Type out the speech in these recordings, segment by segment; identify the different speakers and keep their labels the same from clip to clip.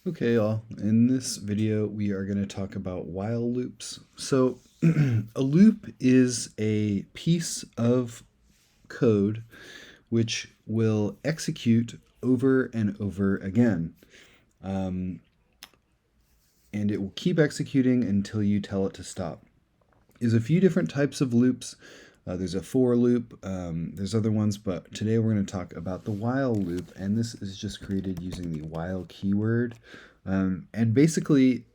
Speaker 1: Okay, y'all. In this video, we are going to talk about while loops. So, a loop is a piece of code which will execute over and over again. Um, and it will keep executing until you tell it to stop. There's a few different types of loops. There's a for loop, there's other ones, but today we're going to talk about the while loop, and this is just created using the while keyword. And basically,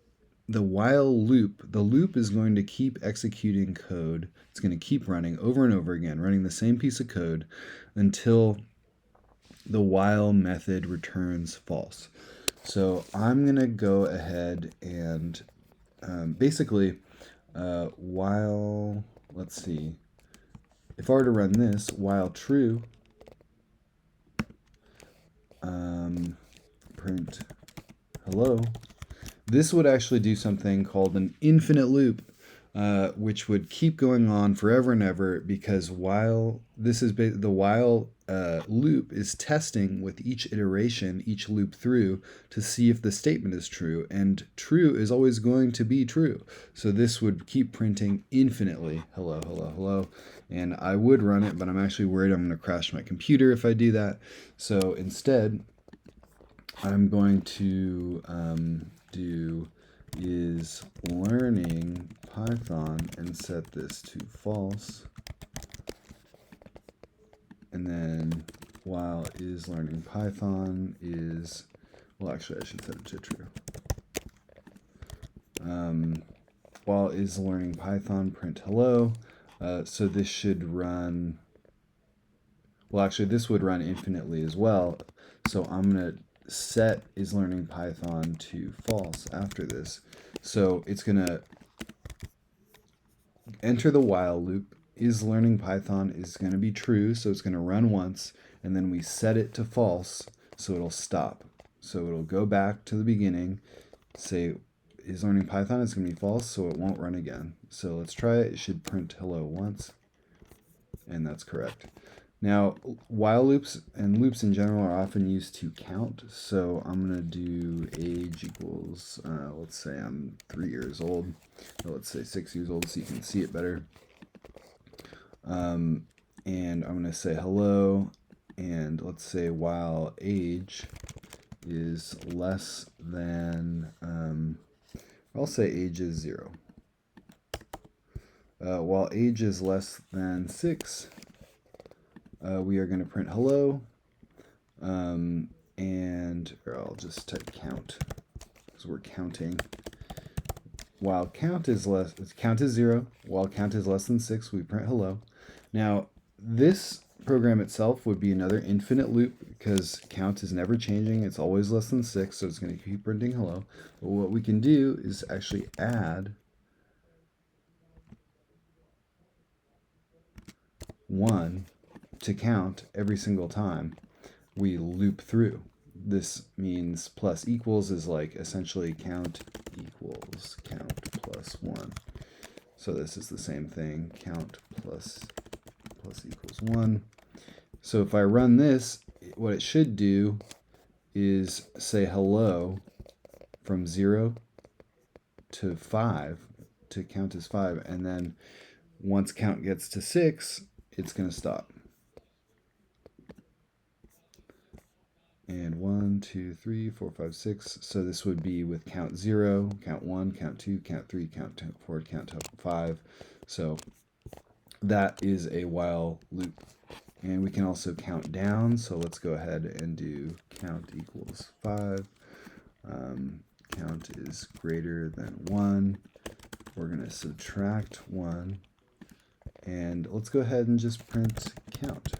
Speaker 1: the the loop is going to keep executing code. It's going to keep running over and over again, running the same piece of code until the while method returns false. So I'm going to go ahead and basically, while, let's see, if I were to run this, while true, print hello, this would actually do something called an infinite loop, which would keep going on forever and ever because while this is the while loop is testing with each iteration, each loop through to see if the statement is true, and true is always going to be true. So this would keep printing infinitely hello, hello, hello. And I would run it, but I'm actually worried I'm going to crash my computer if I do that. So instead, I'm going to do is learning Python and set this to false. And then while is learning Python is, well, actually I should set it to true. While is learning Python, print hello. So this should run, well, actually this would run infinitely as well. So I'm going to set is learning Python to false after this. So it's going to enter the while loop. Is learning Python is going to be true, so it's going to run once, and then we set it to false, so it'll stop. So it'll go back to the beginning, say is learning Python is going to be false, so it won't run again. So let's try it. It should print hello once, and that's correct. Now, while loops and loops in general are often used to count. So I'm going to do age equals, let's say I'm 3 years old. Or let's say 6 years old so you can see it better. And I'm going to say hello. And let's say while age is less than, I'll say age is 0. While age is less than 6, we are going to print hello, and or I'll just type count because we're counting. While count is 0. While count is less than 6, we print hello. Now this program itself would be another infinite loop because count is never changing. It's always less than 6, so it's going to keep printing hello. But what we can do is actually add 1 to count every single time we loop through. This means plus equals is like essentially count equals count plus 1. So this is the same thing, count plus equals 1. So if I run this, what it should do is say hello from 0 to 5, to count as 5, and then once count gets to 6, it's going to stop. And 1, 2, 3, 4, 5, 6. So this would be with count 0, count 1, count 2, count 3, count 4, count 5. So that is a while loop. And we can also count down. So let's go ahead and do count equals 5. Count is greater than 1. We're going to subtract 1. And let's go ahead and just print count.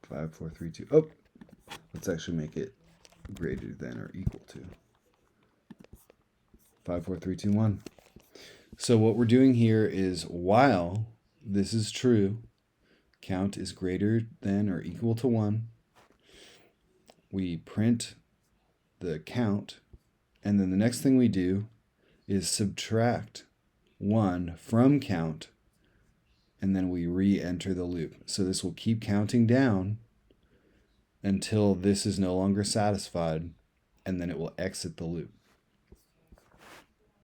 Speaker 1: 5, 4, 3, 2. Oh, let's actually make it greater than or equal to 5, 4, 3, 2, 1. So what we're doing here is while this is true, count is greater than or equal to 1, we print the count, and then the next thing we do is subtract 1 from count, and then we re-enter the loop. So this will keep counting down until this is no longer satisfied, and then it will exit the loop.